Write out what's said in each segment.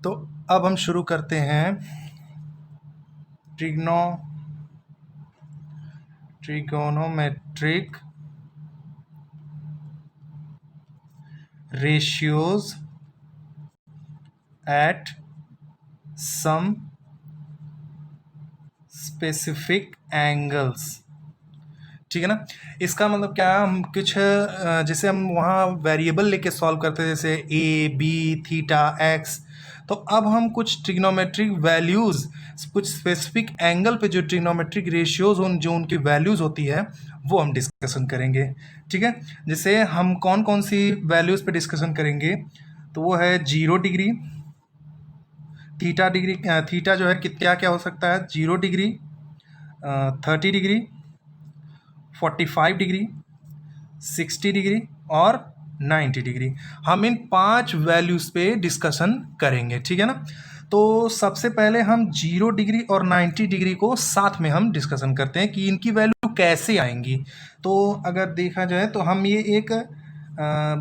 तो अब हम शुरू करते हैं trigonometric ratios at some specific angles। ठीक है ना। इसका मतलब क्या, हम कुछ जैसे हम वहाँ वेरिएबल लेके सॉल्व करते थे, जैसे ए बी थीटा एक्स, तो अब हम कुछ ट्रिग्नोमेट्रिक वैल्यूज़, कुछ स्पेसिफिक एंगल पे जो ट्रिग्नोमेट्रिक रेशियोज जो उनकी वैल्यूज़ होती है वो हम डिस्कशन करेंगे। ठीक है, जैसे हम कौन कौन सी वैल्यूज़ पे डिस्कशन करेंगे, तो वो है 0 डिग्री, थीटा डिग्री, थीटा जो है क्या क्या हो सकता है, 0 डिग्री, 30 डिग्री, 45 डिग्री, 60 डिग्री और 90 डिग्री। हम इन 5 वैल्यूज़ पे डिस्कशन करेंगे। ठीक है ना। तो सबसे पहले हम 0 डिग्री और 90 डिग्री को साथ में हम डिस्कशन करते हैं कि इनकी वैल्यू कैसे आएंगी। तो अगर देखा जाए तो हम ये एक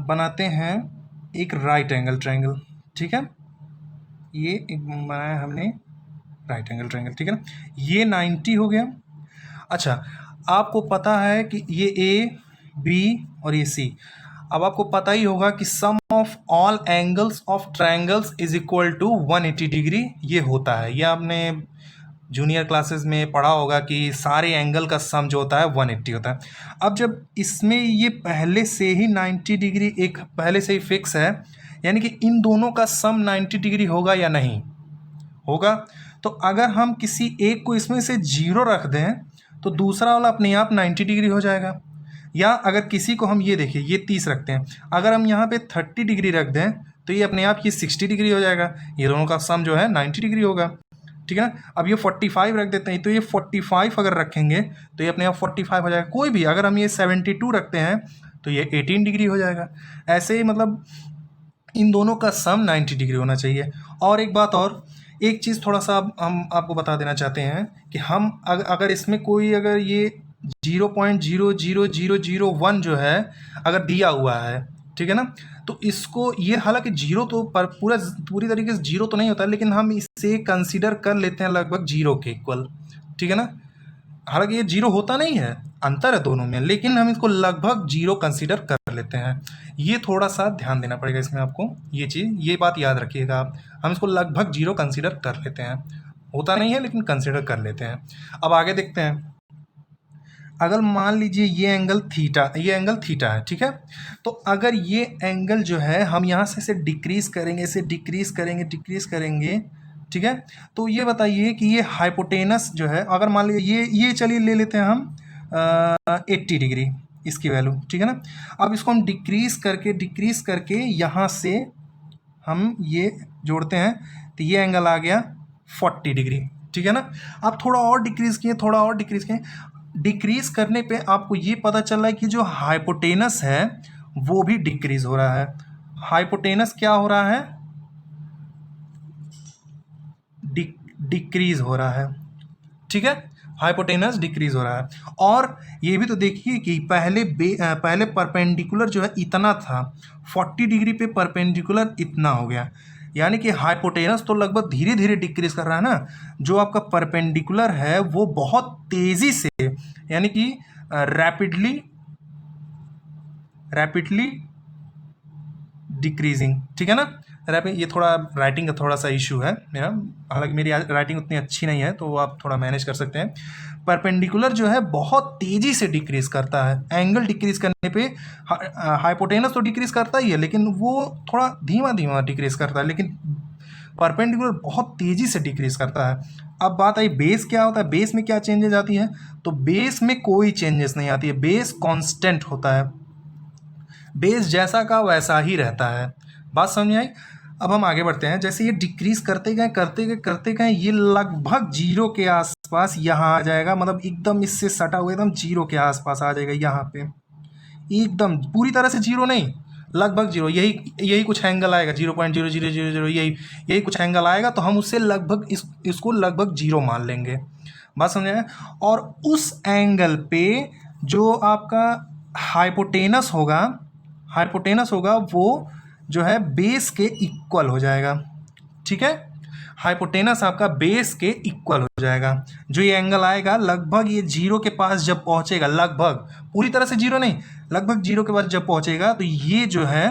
बनाते हैं एक राइट एंगल ट्रायंगल। ठीक है, ये एक बनाया हमने राइट एंगल ट्रायंगल। ठीक है ना, ये 90 हो गया। अच्छा, आपको पता है कि ये ए बी और ये सी, अब आपको पता ही होगा कि sum of all angles of triangles is equal to 180 degree ये होता है। ये आपने जूनियर क्लासेस में पढ़ा होगा कि सारे एंगल का सम जो होता है 180 होता है। अब जब इसमें ये पहले से ही 90 डिग्री एक पहले से ही फिक्स है, यानी कि इन दोनों का सम 90 डिग्री होगा या नहीं होगा। तो अगर हम किसी एक को इसमें से 0 रख दें तो दूसरा वाला अपने आप 90 डिग्री हो जाएगा। या अगर किसी को हम ये देखिए ये 30 रखते हैं, अगर हम यहाँ पे 30 डिग्री रख दें तो ये अपने आप ये 60 डिग्री हो जाएगा। ये दोनों का सम जो है 90 डिग्री होगा। ठीक है ना। अब ये 45 रख देते हैं तो ये 45 अगर रखेंगे तो ये अपने आप 45 हो जाएगा। कोई भी अगर हम ये 72 रखते हैं तो ये 18 डिग्री हो जाएगा। ऐसे ही मतलब इन दोनों का सम 90 डिग्री होना चाहिए। और एक बात और, एक चीज़ थोड़ा सा हम आपको बता देना चाहते हैं कि हम अगर इसमें कोई अगर ये 0.00001 जो है अगर दिया हुआ है, ठीक है ना, तो इसको ये हालांकि जीरो तो पूरी तरीके से जीरो तो नहीं होता, लेकिन हम इसे कंसीडर कर लेते हैं लगभग जीरो के इक्वल। ठीक है ना, हालांकि ये जीरो होता नहीं है, अंतर है दोनों में, लेकिन हम इसको लगभग जीरो कंसीडर कर लेते हैं। ये थोड़ा सा ध्यान देना पड़ेगा इसमें आपको, ये चीज़ ये बात याद रखिएगा आप। हम इसको लगभग जीरो कंसीडर कर लेते हैं, होता नहीं है लेकिन कंसीडर कर लेते हैं। अब आगे देखते हैं। अगर मान लीजिए ये एंगल थीटा है, ठीक है, तो अगर ये एंगल जो है हम यहाँ से इसे डिक्रीज करेंगे, ठीक है, तो ये बताइए कि ये हाइपोटेनस जो है, अगर मान लीजिए ये चलिए ले लेते हैं हम 80 डिग्री इसकी वैल्यू। ठीक है ना। अब इसको हम डिक्रीज करके यहाँ से हम ये जोड़ते हैं तो ये एंगल आ गया 40 डिग्री। ठीक है ना। आप थोड़ा और डिक्रीज किए, डिक्रीज करने पे आपको ये पता चल रहा है कि जो हाइपोटेनस है वो भी डिक्रीज हो रहा है। हाइपोटेनस क्या हो रहा है, डिक्रीज हो रहा है। ठीक है, हाइपोटेनस डिक्रीज हो रहा है। और ये भी तो देखिए कि पहले परपेंडिकुलर जो है इतना था, 40 डिग्री पे परपेंडिकुलर इतना हो गया, यानी कि हाइपोटेनस तो लगभग धीरे धीरे डिक्रीज कर रहा है ना। जो आपका परपेंडिकुलर है वो बहुत तेजी से, यानी कि रैपिडली डिक्रीजिंग। ठीक है ना। ये थोड़ा राइटिंग का थोड़ा सा इशू है मेरा, हालांकि मेरी राइटिंग उतनी अच्छी नहीं है तो आप थोड़ा मैनेज कर सकते हैं। परपेंडिकुलर जो है बहुत तेजी से डिक्रीज करता है, एंगल डिक्रीज करने पे हाइपोटेनस तो डिक्रीज करता ही है लेकिन वो थोड़ा धीमा डिक्रीज करता है, लेकिन परपेंडिकुलर बहुत तेजी से डिक्रीज करता है। अब बात आई बेस क्या होता है, बेस में क्या चेंजेस आती है, तो बेस में कोई चेंजेस नहीं आती है, बेस कांस्टेंट होता है, बेस जैसा का वैसा ही रहता है। बात समझ आई। अब हम आगे बढ़ते हैं। जैसे ये डिक्रीज करते गए ये लगभग जीरो के आसपास यहाँ आ जाएगा, मतलब एकदम इससे सटा हुआ एकदम जीरो के आसपास आ जाएगा। यहाँ पे एकदम पूरी तरह से जीरो नहीं, लगभग जीरो, यही कुछ एंगल आएगा, 0.0000, यही कुछ एंगल आएगा, तो हम उससे लगभग इसको लगभग जीरो मान लेंगे। बात समझे। और उस एंगल पे जो आपका हाइपोटेनस होगा वो जो है बेस के इक्वल हो जाएगा। ठीक है। हाइपोटेनस आपका बेस के इक्वल हो जाएगा। जो ये एंगल आएगा लगभग ये जीरो के पास जब पहुंचेगा, लगभग पूरी तरह से जीरो नहीं, लगभग जीरो के पास जब पहुंचेगा तो ये जो है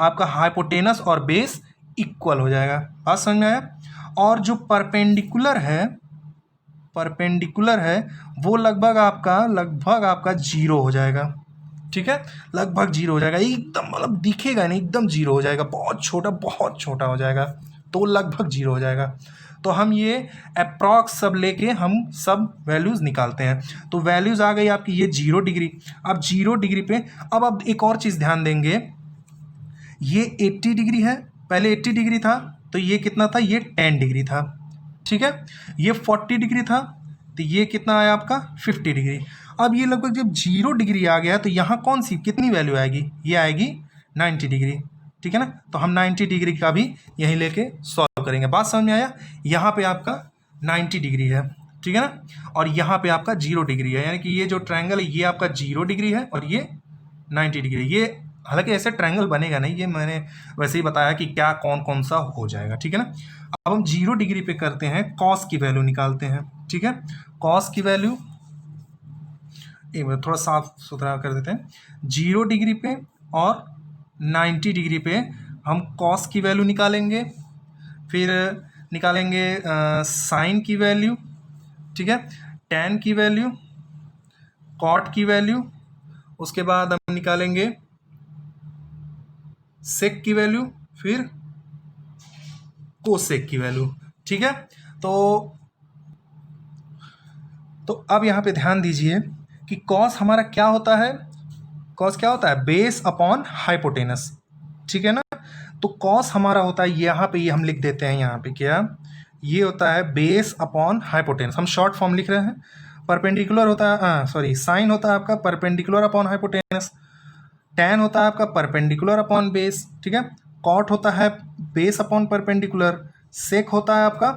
आपका हाइपोटेनस और बेस इक्वल हो जाएगा। बात समझ में आया। और जो परपेंडिकुलर है वो लगभग आपका जीरो हो जाएगा। ठीक है, लगभग जीरो हो जाएगा, एकदम मतलब दिखेगा नहीं, एकदम जीरो हो जाएगा, बहुत छोटा हो जाएगा, तो लगभग जीरो हो जाएगा। तो हम ये अप्रॉक्स सब लेके हम सब वैल्यूज़ निकालते हैं। तो वैल्यूज़ आ गई आपकी ये 0 डिग्री। अब 0 डिग्री पे अब एक और चीज़ ध्यान देंगे, ये 80 डिग्री है, पहले 80 डिग्री था तो ये कितना था, ये 10 डिग्री था। ठीक है, ये 40 डिग्री था तो ये कितना आया आपका 50 डिग्री। अब ये लगभग जब 0 डिग्री आ गया तो यहाँ कौन सी कितनी वैल्यू आएगी, ये आएगी 90 डिग्री। ठीक है ना, तो हम 90 डिग्री का भी यहीं लेके सॉल्व करेंगे। बात समझ में आया। यहाँ पे आपका 90 डिग्री है, ठीक है ना, और यहाँ पे आपका 0 डिग्री है, यानी कि ये जो ट्रायंगल है ये आपका 0 डिग्री है और ये 90 डिग्री। ये हालांकि ऐसे ट्रायंगल बनेगा नहीं, ये मैंने वैसे ही बताया कि क्या कौन कौन सा हो जाएगा। ठीक है ना, अब हम 0 डिग्री पे करते हैं, कॉस की वैल्यू निकालते हैं। ठीक है, कॉस की वैल्यू एक बार थोड़ा साफ सुथरा कर देते हैं। 0 डिग्री पे और 90 डिग्री पे हम कॉस की वैल्यू निकालेंगे, फिर निकालेंगे साइन की वैल्यू, ठीक है, टैन की वैल्यू, कॉट की वैल्यू, उसके बाद हम निकालेंगे सेक की वैल्यू, फिर कोसेक की वैल्यू। ठीक है, तो अब यहाँ पे ध्यान दीजिए कि कॉस हमारा क्या होता है, कॉस क्या होता है, बेस अपॉन हाइपोटेनस। ठीक है ना, तो कॉस हमारा होता है यहाँ पे, ये हम लिख देते हैं यहाँ पे, क्या ये होता है बेस अपॉन हाइपोटेनस, हम शॉर्ट फॉर्म लिख रहे हैं। परपेंडिकुलर होता है साइन होता है आपका परपेंडिकुलर अपॉन हाइपोटेनस, टैन होता है आपका परपेंडिकुलर अपॉन बेस, ठीक है, कॉट होता है बेस अपॉन परपेंडिकुलर, सेक होता है आपका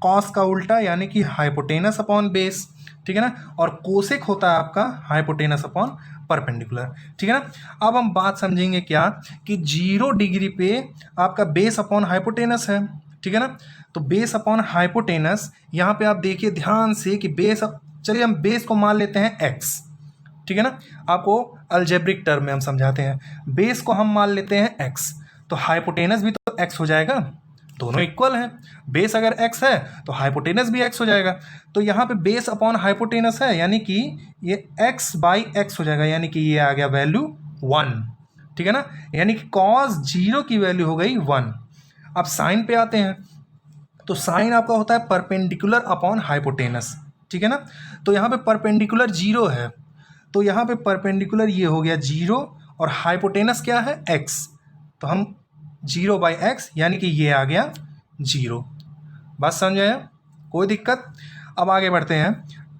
कॉस का उल्टा यानी कि हाइपोटेनस अपॉन बेस, ठीक है ना, और कोसेक होता है आपका हाइपोटेनस अपॉन परपेंडिकुलर। ठीक है ना, अब हम बात समझेंगे क्या कि 0 डिग्री पे आपका बेस अपॉन हाइपोटेनस है। ठीक है ना, तो बेस अपॉन हाइपोटेनस यहाँ पे आप देखिए ध्यान से कि बेस, चलिए हम बेस को मान लेते हैं x। ठीक है ना, आपको अलजेब्रिक टर्म में हम समझाते हैं, बेस को हम मान लेते हैं x, तो हाइपोटेनस भी तो x हो जाएगा, दोनों इक्वल हैं। बेस अगर x है तो हाइपोटेनस भी x हो जाएगा। तो यहाँ पे बेस अपॉन हाइपोटेनस है यानी कि ये x बाई x हो जाएगा, यानी कि ये आ गया वैल्यू 1। ठीक है ना, यानी कि cos 0 की वैल्यू हो गई 1। अब साइन पे आते हैं, तो साइन आपका होता है परपेंडिकुलर अपॉन हाइपोटेनस। ठीक है ना, तो यहाँ पे परपेंडिकुलर 0 है, तो यहाँ पे परपेंडिकुलर ये हो गया 0 और हाइपोटेनस क्या है x, तो हम 0 बाई एक्स यानी कि ये आ गया 0। बात समझ आया, कोई दिक्कत। अब आगे बढ़ते हैं,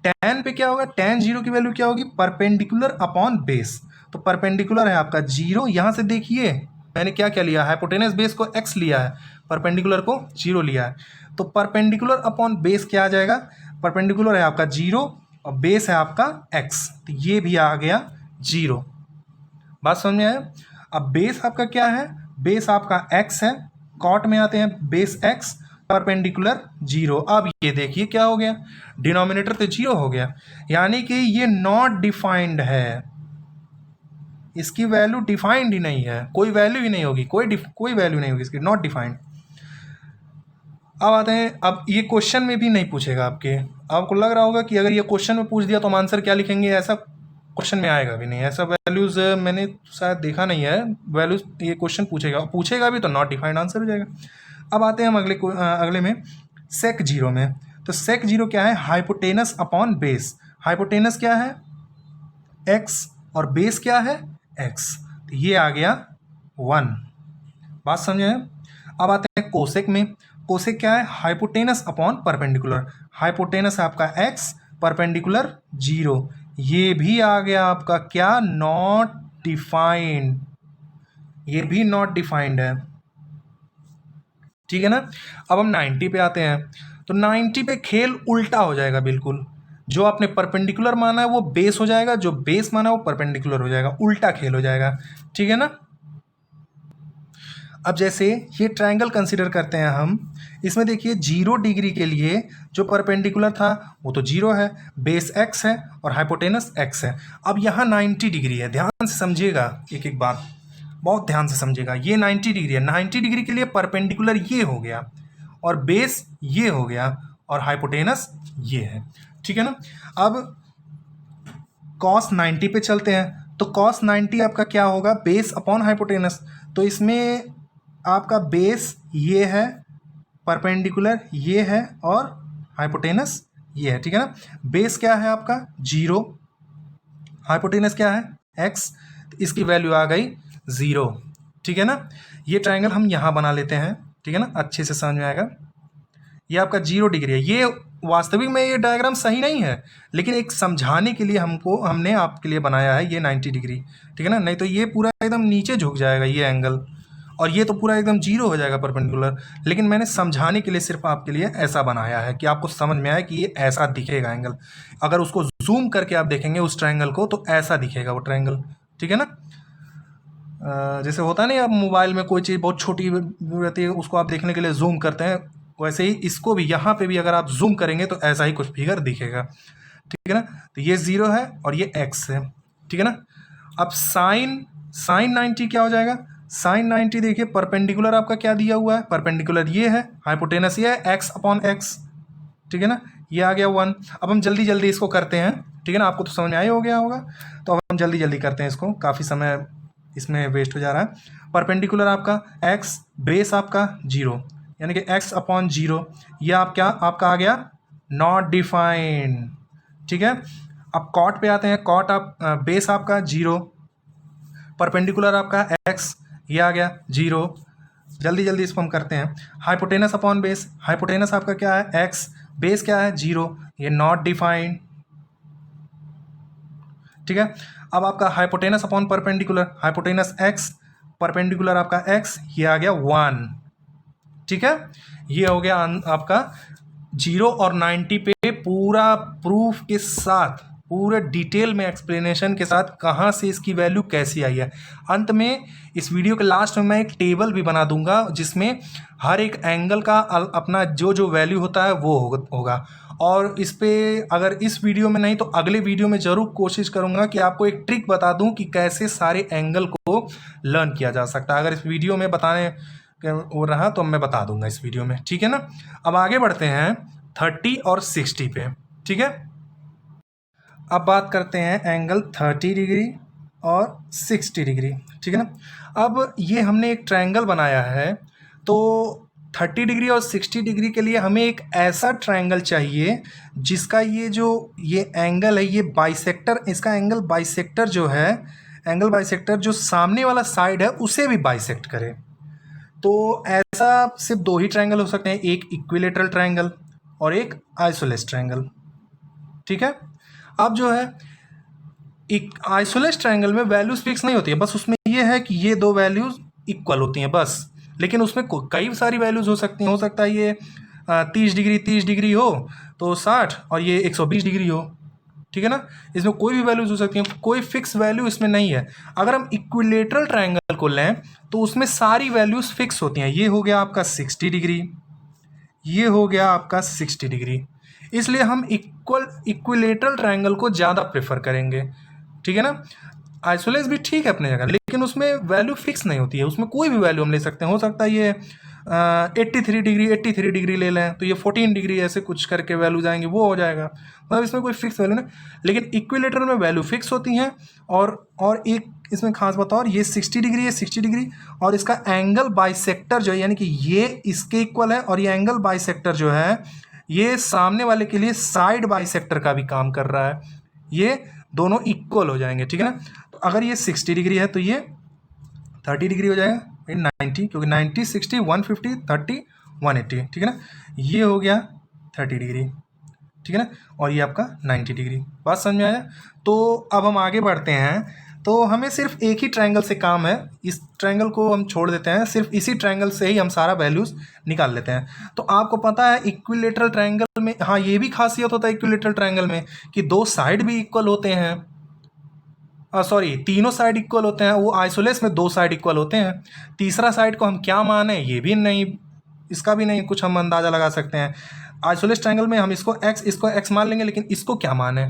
टैन पे क्या होगा, टैन 0 की वैल्यू क्या होगी, परपेंडिकुलर अपॉन बेस, तो परपेंडिकुलर है आपका 0, यहाँ से देखिए मैंने क्या क्या लिया, हाइपोटेनस बेस को x लिया है, परपेंडिकुलर को 0 लिया है, तो परपेंडिकुलर अपॉन बेस क्या आ जाएगा, परपेंडिकुलर है आपका 0 और बेस है आपका x, तो ये भी आ गया 0। बात समझ में आया। अब बेस आपका क्या है, बेस आपका x है, कॉट में आते हैं बेस x परपेंडिकुलर 0। अब ये देखिए क्या हो गया, डिनोमिनेटर तो 0 हो गया, यानी कि ये नॉट डिफाइंड है, इसकी वैल्यू डिफाइंड ही नहीं है, कोई वैल्यू ही नहीं होगी, कोई वैल्यू नहीं होगी इसकी, नॉट डिफाइंड। अब आते हैं, अब ये क्वेश्चन में भी नहीं पूछेगा आपको लग रहा होगा कि अगर ये क्वेश्चन में पूछ दिया तो हम आंसर क्या लिखेंगे, ऐसा क्वेश्चन में आएगा भी नहीं, ऐसा वैल्यूज़ मैंने शायद देखा नहीं है, वैल्यूज़ ये क्वेश्चन पूछेगा भी तो नॉट डिफाइंड आंसर हो जाएगा। अब आते हैं हम अगले में सेक 0 में, तो सेक 0 क्या है, हाइपोटेनस अपॉन बेस, हाइपोटेनस क्या है x और बेस क्या है x, तो ये आ गया 1। बात समझे। अब आते हैं कोसेक में, कोसेक क्या है, हाइपोटेनस अपॉन परपेंडिकुलर, हाइपोटेनस आपका x परपेंडिकुलर 0, ये भी आ गया आपका क्या, नॉट डिफाइंड, ये भी नॉट डिफाइंड है। ठीक है ना, अब हम 90 पे आते हैं, तो 90 पे खेल उल्टा हो जाएगा बिल्कुल, जो आपने परपेंडिकुलर माना है वो बेस हो जाएगा, जो बेस माना है वो परपेंडिकुलर हो जाएगा, उल्टा खेल हो जाएगा। ठीक है ना, अब जैसे ये ट्रायंगल कंसिडर करते हैं हम, इसमें देखिए 0 डिग्री के लिए जो परपेंडिकुलर था वो तो 0 है, बेस x है और हाइपोटेनस x है। अब यहाँ 90 डिग्री है, ध्यान से समझिएगा एक एक बात, बहुत ध्यान से समझिएगा। ये 90 डिग्री है, 90 डिग्री के लिए परपेंडिकुलर ये हो गया और बेस ये हो गया और हाइपोटेनस ये है, ठीक है ना। अब cos 90 पे चलते हैं, तो cos 90 आपका क्या होगा, बेस अपॉन हाइपोटेनस। तो इसमें आपका बेस ये है, परपेंडिकुलर ये है और हाइपोटेनस ये है, ठीक है ना। बेस क्या है आपका 0, हाइपोटेनस क्या है x, तो इसकी वैल्यू आ गई 0, ठीक है ना। ये ट्रायंगल हम यहाँ बना लेते हैं, ठीक है ना, अच्छे से समझ में आएगा। ये आपका 0 डिग्री है, ये वास्तविक में ये डायग्राम सही नहीं है, लेकिन एक समझाने के लिए हमने आपके लिए बनाया है ये 90 डिग्री, ठीक है ना। नहीं तो ये पूरा एकदम नीचे झुक जाएगा ये एंगल, और ये तो पूरा एकदम 0 हो जाएगा परपेंडिकुलर। लेकिन मैंने समझाने के लिए सिर्फ आपके लिए ऐसा बनाया है कि आपको समझ में आए कि ये ऐसा दिखेगा एंगल। अगर उसको जूम करके आप देखेंगे उस ट्रायंगल को तो ऐसा दिखेगा वो ट्रायंगल, ठीक है ना। जैसे होता है ना, आप मोबाइल में कोई चीज़ बहुत छोटी रहती है, उसको आप देखने के लिए जूम करते हैं, वैसे ही इसको भी यहाँ पे भी अगर आप जूम करेंगे तो ऐसा ही कुछ फिगर दिखेगा, ठीक है ना। तो ये 0 है और ये x है, ठीक है ना। अब साइन 90 क्या हो जाएगा, साइन 90 देखिए परपेंडिकुलर आपका क्या दिया हुआ है, परपेंडिकुलर ये है, हाइपोटेनस ये है x अपॉन x, ठीक है ना। ये आ गया 1। अब हम जल्दी जल्दी इसको करते हैं, ठीक है ना, आपको तो समझ में आया हो गया होगा। तो अब हम जल्दी जल्दी करते हैं इसको, काफ़ी समय इसमें वेस्ट हो जा रहा है। परपेंडिकुलर आपका x, बेस आपका 0, यानी कि x अपॉन 0, ये आपका आ गया नॉट डिफाइंड, ठीक है। अब कॉट पे आते हैं, कॉट आप बेस आपका 0, परपेंडिकुलर आपका x, ये आ गया 0। जल्दी जल्दी इसको हम करते हैं। हाइपोटेनस अपॉन बेस, हाइपोटेनस आपका क्या है x, बेस क्या है 0, ये नॉट डिफाइंड, ठीक है। अब आपका hypotenuse upon perpendicular, hypotenuse x, perpendicular आपका x, ये आ गया 1, ठीक है। ये हो गया आपका 0 और 90 पे पूरा प्रूफ के साथ, पूरे डिटेल में एक्सप्लेनेशन के साथ कहाँ से इसकी वैल्यू कैसी आई है। अंत में इस वीडियो के लास्ट में मैं एक टेबल भी बना दूंगा जिसमें हर एक एंगल का अपना जो जो वैल्यू होता है वो होगा। और इस पे अगर इस वीडियो में नहीं तो अगले वीडियो में ज़रूर कोशिश करूंगा कि आपको एक ट्रिक बता दूं कि कैसे सारे एंगल को लर्न किया जा सकता है। अगर इस वीडियो में बताने हो रहा तो मैं बता दूंगा इस वीडियो में, ठीक है ना। अब आगे बढ़ते हैं 30 और 60 पे, ठीक है। अब बात करते हैं एंगल 30 डिग्री और 60 डिग्री, ठीक है ना। अब ये हमने एक ट्रायंगल बनाया है, तो 30 डिग्री और 60 डिग्री के लिए हमें एक ऐसा ट्रायंगल चाहिए जिसका ये एंगल है, ये बाइसेक्टर, इसका एंगल बाइसेक्टर जो है, एंगल बाइसेक्टर जो सामने वाला साइड है उसे भी बाइसेक्ट करे। तो ऐसा सिर्फ 2 ही ट्रायंगल हो सकते हैं, एक इक्विलेटरल ट्रायंगल और एक आइसोलेस ट्रायंगल, ठीक है। अब जो है एक आइसोलेस ट्रायंगल में वैल्यूज फिक्स नहीं होती है, बस उसमें ये है कि ये 2 वैल्यूज इक्वल होती हैं बस। लेकिन उसमें कई सारी वैल्यूज हो सकती हैं, हो सकता है ये 30 डिग्री हो तो 60 और ये 120 डिग्री हो, ठीक है ना। इसमें कोई भी वैल्यूज हो सकती हैं, कोई फिक्स वैल्यू इसमें नहीं है। अगर हम इक्विलेटरल ट्रायंगल को लें तो उसमें सारी वैल्यूज फिक्स होती हैं। ये हो गया आपका 60 डिग्री, ये हो गया आपका 60 डिग्री, इसलिए हम इक्विलेटरल ट्रायंगल को ज़्यादा प्रेफर करेंगे, ठीक है ना। आइसोलेस भी ठीक है अपने जगह, लेकिन उसमें वैल्यू फिक्स नहीं होती है, उसमें कोई भी वैल्यू हम ले सकते हैं। हो सकता है ये 83 डिग्री ले लें तो ये 14 डिग्री ऐसे कुछ करके वैल्यूज आएंगे, वो हो जाएगा, मतलब इसमें कोई फिक्स वैल्यू नहीं। लेकिन इक्विलेटरल में वैल्यू फिक्स होती हैं। और एक इसमें खास बात और, ये 60 डिग्री है, 60 डिग्री, और इसका एंगल बाइसेक्टर जो है, यानी कि ये इसके इक्वल है, और ये एंगल बाइसेक्टर जो है ये सामने वाले के लिए साइड बाइसेक्टर का भी काम कर रहा है, ये दोनों इक्वल हो जाएंगे, ठीक है ना। तो अगर ये 60 डिग्री है तो ये 30 डिग्री हो जाएगा, 90, क्योंकि 90 60 150 30 180, ठीक है ना। ये हो गया 30 डिग्री, ठीक है ना, और ये आपका 90 डिग्री। बात समझ में आया। तो अब हम आगे बढ़ते हैं, तो हमें सिर्फ एक ही ट्रायंगल से काम है, इस ट्रायंगल को हम छोड़ देते हैं, सिर्फ इसी ट्रायंगल से ही हम सारा वैल्यूज निकाल लेते हैं। तो आपको पता है इक्विलेटरल ट्रायंगल में, हाँ, ये भी खासियत होता है इक्विलेटरल ट्रायंगल में कि 2 साइड भी इक्वल होते हैं, सॉरी, तीनों साइड इक्वल होते हैं, वो आइसोलेस में 2 साइड इक्वल होते हैं। तीसरा साइड को हम क्या माने ये भी नहीं, इसका भी नहीं कुछ हम अंदाज़ा लगा सकते हैं। आइसोलेस ट्रायंगल में हम इसको x मान लेंगे, लेकिन इसको क्या माने।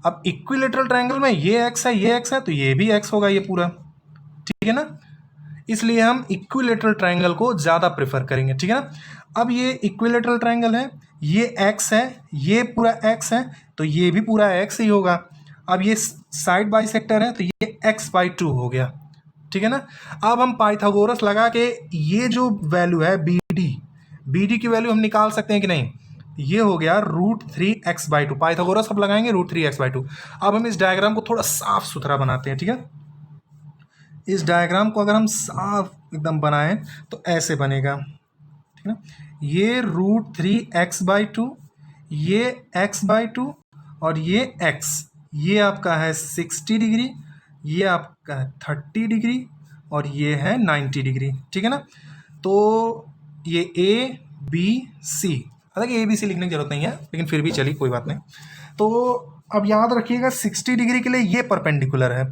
अब इक्विलेटरल ट्रायंगल में ये x है, ये x है, तो ये भी x होगा ये पूरा, ठीक है ना। इसलिए हम इक्विलेटरल ट्रायंगल को ज़्यादा प्रेफर करेंगे, ठीक है ना। अब ये इक्विलेटरल ट्रायंगल है, ये x है, ये पूरा x है, तो ये भी पूरा x ही होगा। अब ये साइड बाइसेक्टर है, तो ये x/2 हो गया, ठीक है ना। अब हम पाइथागोरस लगा के ये जो वैल्यू है BD की वैल्यू हम निकाल सकते हैं कि नहीं। ये हो गया √3x/2, पाइथागोरस अब लगाएंगे √3x/2। अब हम इस डायग्राम को थोड़ा साफ सुथरा बनाते हैं, ठीक है। इस डायग्राम को अगर हम साफ एकदम बनाएं तो ऐसे बनेगा, ठीक है ना। ये √3x/2, ये x/2 और ये x, ये आपका है 60 डिग्री, ये आपका है 30 डिग्री और ये है 90 डिग्री, ठीक है ना। तो ये ABC, हालांकि ABC लिखने की जरूरत नहीं है, लेकिन फिर भी चलिए कोई बात नहीं। तो अब याद रखिएगा 60 डिग्री के लिए ये परपेंडिकुलर है,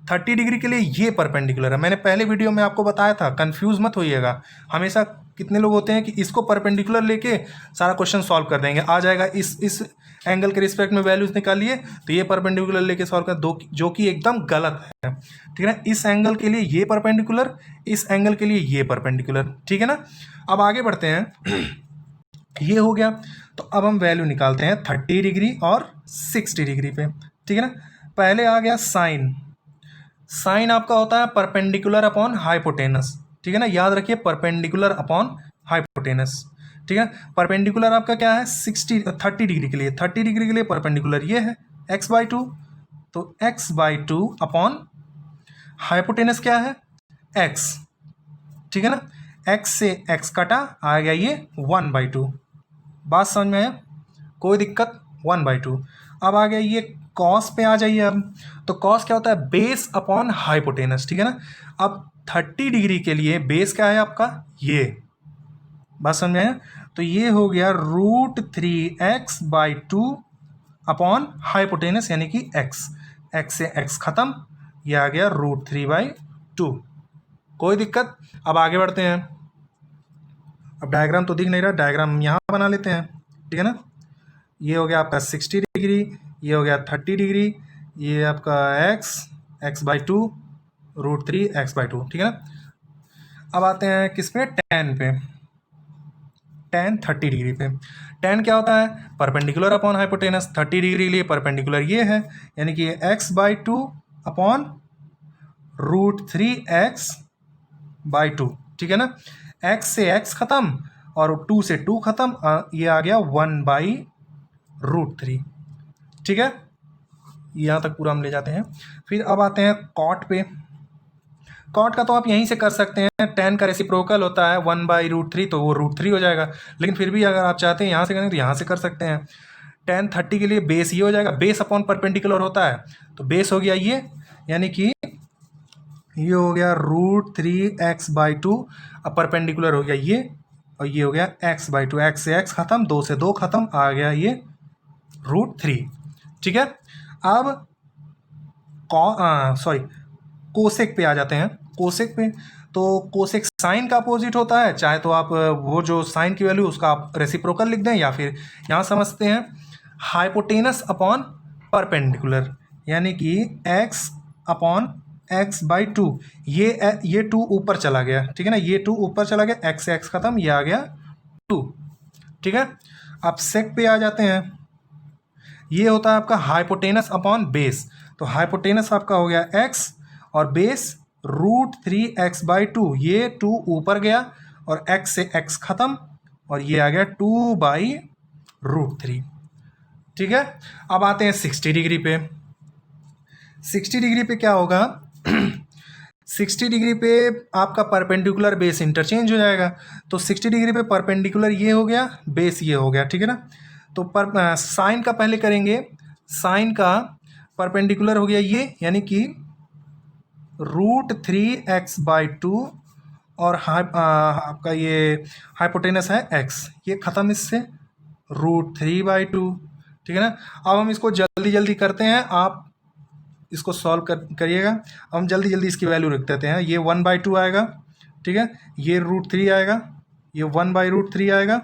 30 डिग्री के लिए ये परपेंडिकुलर है। मैंने पहले वीडियो में आपको बताया था, कंफ्यूज मत होइएगा। हमेशा कितने लोग होते हैं कि इसको परपेंडिकुलर लेके सारा क्वेश्चन सॉल्व कर देंगे, आ जाएगा इस एंगल के रिस्पेक्ट में वैल्यूज निकालिए तो ये परपेंडिकुलर लेके सॉल्व कर दो, जो कि एकदम गलत है, ठीक है ना। इस एंगल के लिए ये परपेंडिकुलर, इस एंगल के लिए ये परपेंडिकुलर, ठीक है ना। अब आगे बढ़ते हैं। ये हो गया, तो अब हम वैल्यू निकालते हैं 30 डिग्री और 60 डिग्री पे, ठीक है ना। पहले आ गया साइन आपका होता है परपेंडिकुलर अपॉन हाइपोटेनस, ठीक है ना। याद रखिए परपेंडिकुलर अपॉन हाइपोटेनस, ठीक है। परपेंडिकुलर आपका क्या है 30 डिग्री के लिए, 30 डिग्री के लिए परपेंडिकुलर ये है x/2, तो x/2 अपॉन हाइपोटेनस क्या है x, ठीक है ना। x से x कटा, आ गया ये 1/2। बात समझ में आया, कोई दिक्कत, 1/2। अब आ गया ये कॉस पे आ जाइए। अब तो कॉस क्या होता है बेस अपॉन हाइपोटेनस, ठीक है ना। अब 30 डिग्री के लिए बेस क्या है आपका ये, बात समझ में आया। तो ये हो गया √3x/2 अपॉन हाइपोटेनस यानी कि x से x खत्म, ये आ गया √3/2। कोई दिक्कत। अब आगे बढ़ते हैं। अब डायग्राम तो दिख नहीं रहा, डायग्राम यहाँ बना लेते हैं, ठीक है ना। ये हो गया आपका 60 डिग्री, ये हो गया 30 डिग्री, ये आपका x/2 √3x/2, ठीक है ना। अब आते हैं किस पे, tan पे, tan 30 डिग्री पे। tan क्या होता है परपेंडिकुलर अपॉन हाइपोटेनस, 30 डिग्री के लिए परपेंडिकुलर ये है, यानी कि x/2 अपॉन √3x/2, ठीक है ना। x से x खत्म और 2 से 2 खत्म, ये आ गया 1/√3, ठीक है। यहाँ तक पूरा हम ले जाते हैं। फिर अब आते हैं कॉट पे। कॉट का तो आप यहीं से कर सकते हैं, tan का रेसिप्रोकल होता है 1/√3, तो वो √3 हो जाएगा। लेकिन फिर भी अगर आप चाहते हैं यहाँ से करें तो यहाँ से कर सकते हैं। tan 30 के लिए बेस ये हो जाएगा, बेस अपॉन परपेंडिकुलर होता है, तो बेस हो गया ये, यानी कि ये हो गया √3x/2, अब परपेंडिकुलर हो गया ये, और ये हो गया x/2, x से x खत्म, 2 से 2 खत्म, आ गया ये √3, ठीक है। अब कोसेक पे आ जाते हैं। कोसेक पे, तो कोसेक साइन का अपोजिट होता है, चाहे तो आप वो जो साइन की वैल्यू उसका आप रेसिप्रोकल लिख दें, या फिर यहाँ समझते हैं हाइपोटेनस अपॉन परपेंडिकुलर, यानी कि x अपॉन x/2, ये 2 ऊपर चला गया, ठीक है ना, ये 2 ऊपर चला गया, x से x खत्म, ये आ गया 2, ठीक है। अब सेक पे आ जाते हैं। ये होता है आपका हाइपोटेनस अपॉन बेस, तो हाइपोटेनस आपका हो गया x और बेस √3x/2, ये 2 ऊपर गया और x से x खत्म, और ये आ गया 2/√3, ठीक है। अब आते हैं 60 डिग्री पे। 60 डिग्री पे क्या होगा 60 डिग्री पे आपका परपेंडिकुलर बेस इंटरचेंज हो जाएगा, तो 60 डिग्री पे परपेंडिकुलर ये हो गया, बेस ये हो गया, ठीक है ना। तो साइन का पहले करेंगे, साइन का परपेंडिकुलर हो गया ये, यानी कि √3x/2 और आपका ये हाइपोटेनस है x, ये ख़त्म इससे √3/2, ठीक है ना। अब हम इसको जल्दी जल्दी करते हैं, आप इसको सॉल्व करिएगा। हम जल्दी जल्दी इसकी वैल्यू रख देते हैं। ये 1/2 आएगा, ठीक है, ये √3 आएगा, ये 1/√3 आएगा,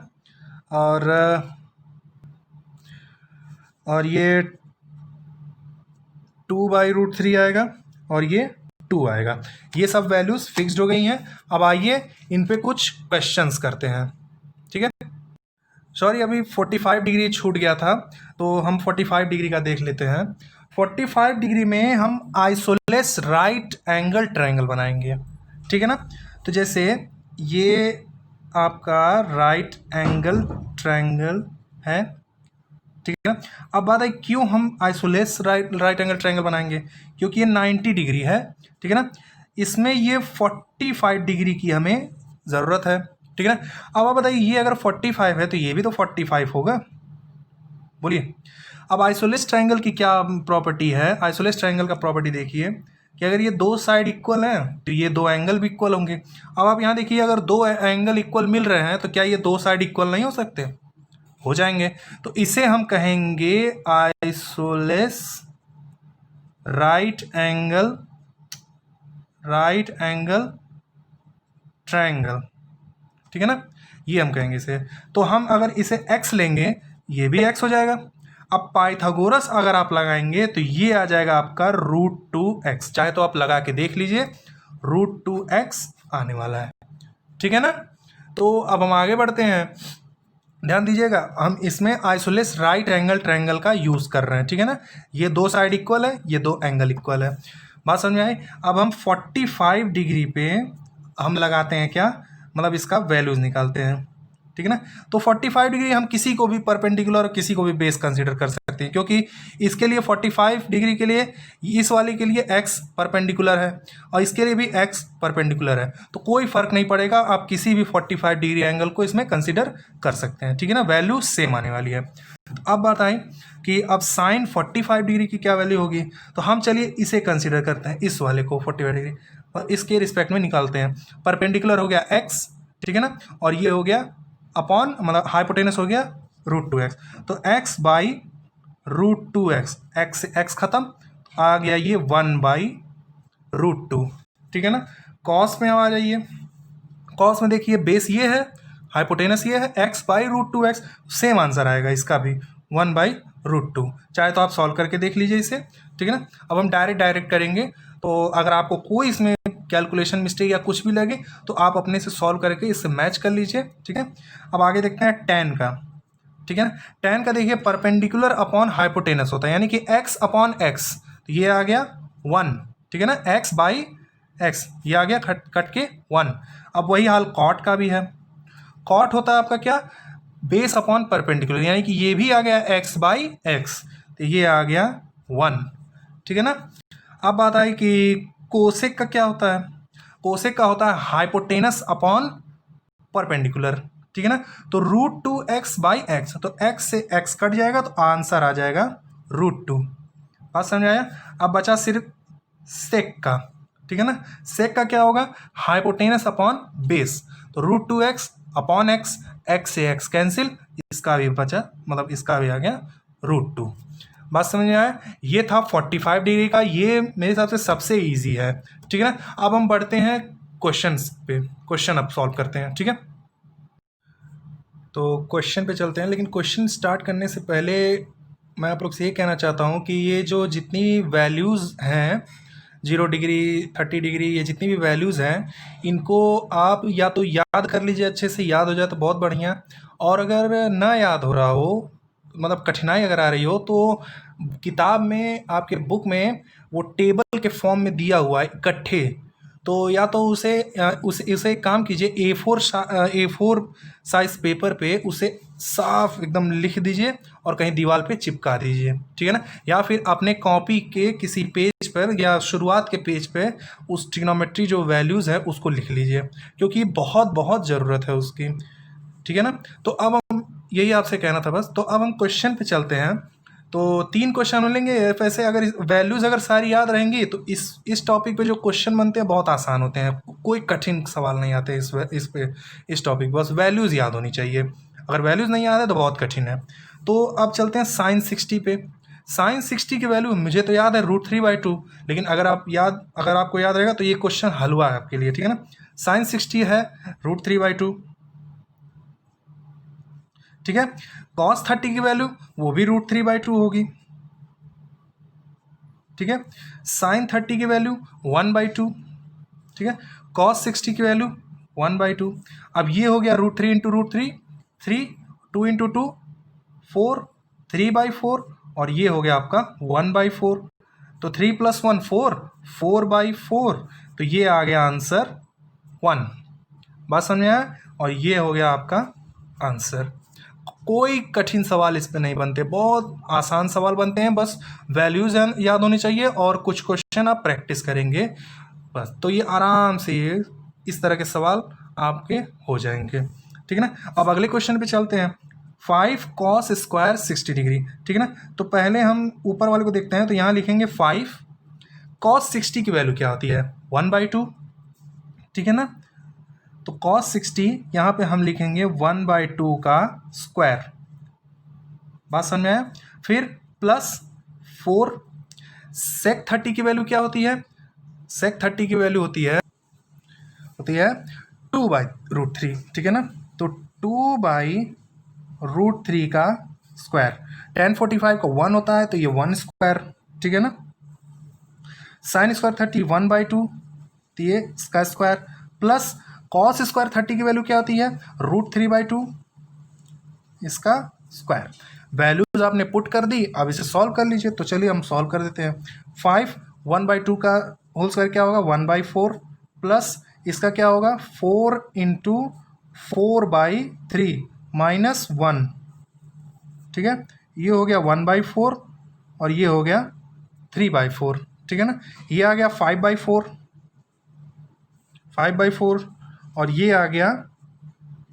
और ये 2/√3 आएगा, और ये 2 आएगा। ये सब वैल्यूज़ फिक्स्ड हो गई हैं। अब आइए इन पे कुछ क्वेश्चंस करते हैं, ठीक है। सॉरी, अभी 45 डिग्री छूट गया था, तो हम 45 डिग्री का देख लेते हैं। 45 डिग्री में हम आइसोलेस राइट एंगल ट्रायंगल बनाएंगे, ठीक है ना। तो जैसे ये आपका राइट एंगल ट्रायंगल है, ठीक है ना। अब बात है क्यों हम आइसोलेस राइट एंगल ट्रायंगल बनाएंगे, क्योंकि ये 90 डिग्री है, ठीक है ना। इसमें ये 45 डिग्री की हमें ज़रूरत है, ठीक है ना। अब आप बताइए, ये अगर 45 है तो ये भी तो 45 होगा, बोलिए। अब आइसोलेस ट्रायंगल की क्या प्रॉपर्टी है? आइसोलेस ट्रायंगल का प्रॉपर्टी देखिए कि अगर ये दो साइड इक्वल हैं तो ये दो एंगल भी इक्वल होंगे। अब आप यहाँ देखिए, अगर दो एंगल इक्वल मिल रहे हैं तो क्या ये दो साइड इक्वल नहीं हो सकते? हो जाएंगे। तो इसे हम कहेंगे आइसोलेस राइट एंगल ट्रायंगल, ठीक है ना, ये हम कहेंगे इसे। तो हम अगर इसे x लेंगे, ये भी x हो जाएगा। अब पाइथागोरस अगर आप लगाएंगे तो ये आ जाएगा आपका √2x। चाहे तो आप लगा के देख लीजिए, √2x आने वाला है, ठीक है ना। तो अब हम आगे बढ़ते हैं। ध्यान दीजिएगा, हम इसमें आइसोलेस राइट एंगल ट्रायंगल का यूज़ कर रहे हैं, ठीक है ना। ये दो साइड इक्वल है, ये दो एंगल इक्वल है। बात समझ में आई? अब हम 45 डिग्री पे हम लगाते हैं क्या, मतलब इसका वैल्यूज निकालते हैं, ठीक है ना। तो 45 डिग्री हम किसी को भी परपेंडिकुलर और किसी को भी बेस कंसीडर कर सकते हैं, क्योंकि इसके लिए 45 डिग्री के लिए, इस वाले के लिए x परपेंडिकुलर है और इसके लिए भी x परपेंडिकुलर है, तो कोई फर्क नहीं पड़ेगा। आप किसी भी 45 डिग्री एंगल को इसमें कंसीडर कर सकते हैं, ठीक है ना। वैल्यू सेम आने वाली है। तो अब बात आई कि अब साइन 45 डिग्री की क्या वैल्यू होगी, तो हम चलिए इसे कंसीडर करते हैं, इस वाले को 45 डिग्री, और इसके रिस्पेक्ट में निकालते हैं। परपेंडिकुलर हो गया x, ठीक है ना, और ये हो गया अपॉन, मतलब हाइपोटेनस हो गया √2x। तो x/√2x, x से x खत्म, आ गया ये 1/√2, ठीक है ना। कॉस में आ जाइए, कॉस में देखिए बेस ये है, हाइपोटेनस ये है, x/√2x, सेम आंसर आएगा इसका भी 1/√2। चाहे तो आप सॉल्व करके देख लीजिए इसे, ठीक है ना। अब हम डायरेक्ट करेंगे, तो अगर आपको कोई इसमें कैलकुलेशन मिस्टेक या कुछ भी लगे तो आप अपने से सॉल्व करके इससे मैच कर लीजिए, ठीक है। अब आगे देखते हैं tan का, ठीक है ना। tan का देखिए परपेंडिकुलर अपॉन हाइपोटेनस होता है, यानी कि x/x, तो ये आ गया 1, ठीक है ना, x/x, ये आ गया कट के 1। अब वही हाल कॉट का भी है। कॉट होता है आपका क्या, बेस अपॉन परपेंडिकुलर, यानी कि ये भी आ गया x/x, तो ये आ गया 1, ठीक है ना। अब बात आई कि कोसेक का क्या होता है। कोसेक का होता है हाइपोटेनस अपॉन परपेंडिकुलर, ठीक है ना। तो √2x/x, तो x से x कट जाएगा तो आंसर आ जाएगा √2। बात समझ आया? अब बचा सिर्फ सेक का, ठीक है ना। सेक का क्या होगा, हाइपोटेनस अपॉन बेस, तो √2x/x, x से x कैंसिल, इसका भी बचा, मतलब इसका भी आ गया √2। बात समझ में आया? ये था 45 डिग्री का, ये मेरे हिसाब से सबसे इजी है, ठीक है ना। अब हम बढ़ते हैं क्वेश्चंस पे, क्वेश्चन अब सॉल्व करते हैं, ठीक है। तो क्वेश्चन पे चलते हैं, लेकिन क्वेश्चन स्टार्ट करने से पहले मैं आप लोग से ये कहना चाहता हूँ कि ये जो जितनी वैल्यूज़ हैं, 0 डिग्री, 30 डिग्री, ये जितनी भी वैल्यूज़ हैं, इनको आप या तो याद कर लीजिए, अच्छे से याद हो जाए तो बहुत बढ़िया, और अगर ना याद हो रहा हो, मतलब कठिनाई अगर आ रही हो, तो किताब में, आपके बुक में वो टेबल के फॉर्म में दिया हुआ है इकट्ठे, तो या तो उसे एक काम कीजिए, A4 साइज पेपर पे उसे साफ एकदम लिख दीजिए और कहीं दीवार पे चिपका दीजिए, ठीक है ना। या फिर अपने कॉपी के किसी पेज पर या शुरुआत के पेज पे उस ट्रिग्नोमेट्री जो वैल्यूज़ है उसको लिख लीजिए, क्योंकि बहुत बहुत ज़रूरत है उसकी, ठीक है ना। तो अब हम, यही आपसे कहना था बस। तो अब हम क्वेश्चन पे चलते हैं। तो 3 क्वेश्चन मिलेंगे। वैसे अगर वैल्यूज़ अगर सारी याद रहेंगी तो इस टॉपिक पे जो क्वेश्चन बनते हैं बहुत आसान होते हैं, कोई कठिन सवाल नहीं आते इस टॉपिक, बस वैल्यूज़ याद होनी चाहिए। अगर वैल्यूज़ नहीं याद है तो बहुत कठिन है। तो अब चलते हैं साइन 60 पे। साइन 60 की वैल्यू मुझे तो याद है √3/2, लेकिन अगर आपको याद रहेगा तो ये क्वेश्चन हलवा है आपके लिए, ठीक है ना। साइन 60 है √3/2, ठीक है। कॉस 30 की वैल्यू वो भी √3/2 होगी, ठीक है। साइन 30 की वैल्यू 1/2, ठीक है। कॉस 60 की वैल्यू 1/2। अब ये हो गया √3 इंटू √3, 3, 2 इंटू 2 4, 3/4, और ये हो गया आपका 1/4। तो 3 + 1 4, 4/4, तो ये आ गया आंसर 1। बात समझ में आया? और ये हो गया आपका आंसर। कोई कठिन सवाल इस पे नहीं बनते, बहुत आसान सवाल बनते हैं, बस वैल्यूज याद होनी चाहिए और कुछ क्वेश्चन आप प्रैक्टिस करेंगे बस, तो ये आराम से ये इस तरह के सवाल आपके हो जाएंगे, ठीक है ना। अब अगले क्वेश्चन पे चलते हैं। 5 cos स्क्वायर 60 डिग्री, ठीक है ना। तो पहले हम ऊपर वाले को देखते हैं, तो यहाँ लिखेंगे 5 cos 60 की वैल्यू क्या होती है 1/2, ठीक है ना। तो cos 60 यहाँ पे हम लिखेंगे 1/2 का स्क्वायर, बात समझ में आया। फिर प्लस 4, sec 30 की वैल्यू क्या होती है, sec 30 की वैल्यू होती है 2/√3, ठीक है ना। तो 2/√3 का स्क्वायर, tan 45 का 1 होता है तो ये 1 स्क्वायर, ठीक है ना। साइन स्क्वायर 30 1/2, तो ये इसका स्क्वायर, प्लस कॉस स्क्वायर 30 की वैल्यू क्या होती है √3/2, इसका स्क्वायर। वैल्यूज आपने पुट कर दी, अब इसे सॉल्व कर लीजिए। तो चलिए हम सॉल्व कर देते हैं। 5 1/2 का होल स्क्वायर क्या होगा 1/4, प्लस इसका क्या होगा 4 इंटू 4/3 माइनस 1, ठीक है। ये हो गया 1/4 और ये हो गया 3/4, ठीक है ना। ये आ गया 5/4 और ये आ गया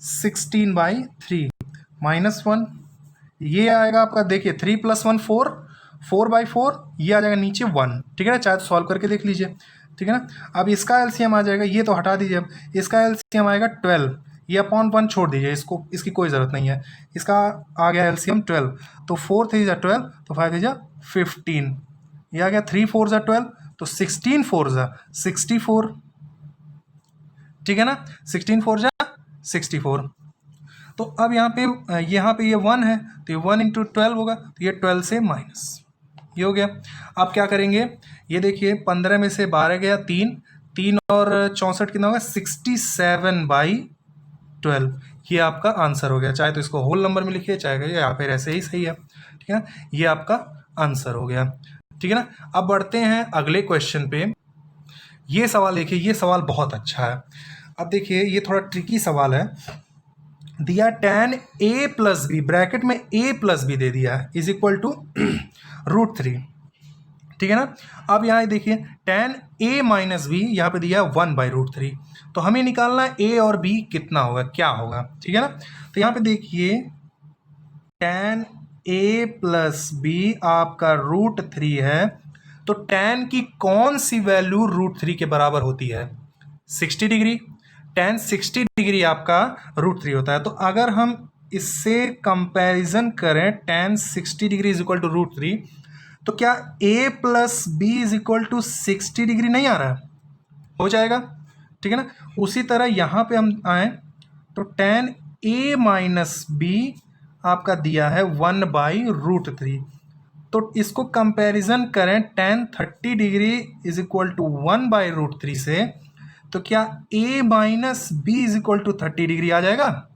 16/3 माइनस 1, ये आएगा आपका, देखिए 3 + 1 4, 4/4, ये आ जाएगा नीचे 1, ठीक है ना। चाहे तो सॉल्व करके देख लीजिए, ठीक है ना। अब इसका एलसीएम आ जाएगा, ये तो हटा दीजिए, अब इसका एलसीएम आएगा 12, ये अपॉन 1 छोड़ दीजिए, इसको इसकी कोई ज़रूरत नहीं है। इसका आ गया एलसीएम 12, तो 4 3 = 12, तो 5 3 = 15, ये आ गया 3 4 = 12, तो 16 4 = 64, ठीक है ना। 16 4 = 64। तो अब यहाँ पे ये 1 है, तो ये 1 इंटू 12 होगा, तो ये 12 से माइनस, ये हो गया। आप क्या करेंगे, ये देखिए 15 में से 12 गया 3, 3 और 64 कितना होगा 67/12, ये आपका आंसर हो गया। चाहे तो इसको होल नंबर में लिखिए, चाहे या फिर ऐसे ही सही है, ठीक है ना। ये आपका आंसर हो गया, ठीक है ना। अब बढ़ते हैं अगले क्वेश्चन पे। ये सवाल देखिए, ये सवाल बहुत अच्छा है। अब देखिए ये थोड़ा ट्रिकी सवाल है। दिया tan a + b, ब्रैकेट में a + b दे दिया है, इज इक्वल टू √3, ठीक है ना। अब यहाँ देखिए tan a - b यहाँ पे दिया है 1/√3, तो हमें निकालना है a और b कितना होगा, क्या होगा, ठीक है ना। तो यहाँ पे देखिए tan a + b आपका √3 है, तो tan की कौन सी वैल्यू √3 के बराबर होती है 60 डिग्री। tan 60 डिग्री आपका √3 होता है। तो अगर हम इससे कंपैरिजन करें tan 60 degree is equal to √3, तो क्या a + b is equal to 60 degree नहीं आ रहा है, हो जाएगा, ठीक है ना। उसी तरह यहाँ पे हम आए तो tan a - b आपका दिया है 1/√3, तो इसको कंपैरिजन करें tan 30 डिग्री इज इक्वल टू 1/√3 से, तो क्या a - b is equal to 30 degree आ जाएगा,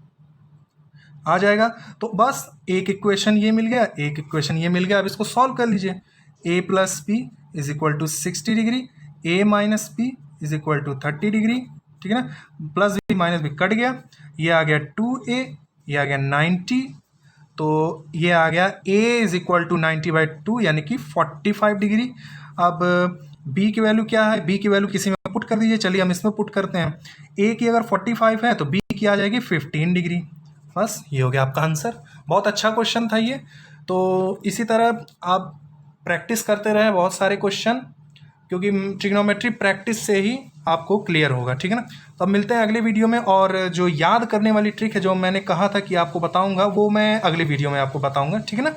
आ जाएगा। तो बस एक इक्वेशन ये मिल गया, एक इक्वेशन ये मिल गया। अब इसको सॉल्व कर लीजिए। a + b is equal to 60 degree, a - b is equal to 30 degree, ठीक है ना। Plus b minus b cut गया, ये आ गया 2a, ये आ गया 90, तो ये आ गया a इज इक्वल टू 90/2 यानी कि 45 डिग्री। अब b की वैल्यू क्या है, b की वैल्यू किसी में पुट कर दीजिए। चलिए हम इसमें पुट करते हैं। a की अगर 45 है तो b की आ जाएगी 15 डिग्री। बस ये हो गया आपका आंसर। बहुत अच्छा क्वेश्चन था ये। तो इसी तरह आप प्रैक्टिस करते रहे बहुत सारे क्वेश्चन, क्योंकि ट्रिग्नोमेट्री प्रैक्टिस से ही आपको क्लियर होगा, ठीक है ना। तो अब मिलते हैं अगले वीडियो में, और जो याद करने वाली ट्रिक है जो मैंने कहा था कि आपको बताऊंगा, वो मैं अगले वीडियो में आपको बताऊंगा, ठीक है ना,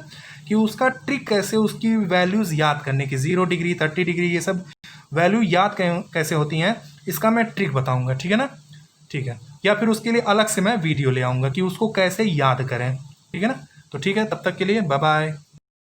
कि उसका ट्रिक कैसे, उसकी वैल्यूज़ याद करने की, 0 डिग्री 30 डिग्री ये सब वैल्यू याद कैसे होती हैं, इसका मैं ट्रिक बताऊँगा, ठीक है ना। ठीक है, या फिर उसके लिए अलग से मैं वीडियो ले आऊँगा कि उसको कैसे याद करें, ठीक है ना। तो ठीक है, तब तक के लिए बाय बाय।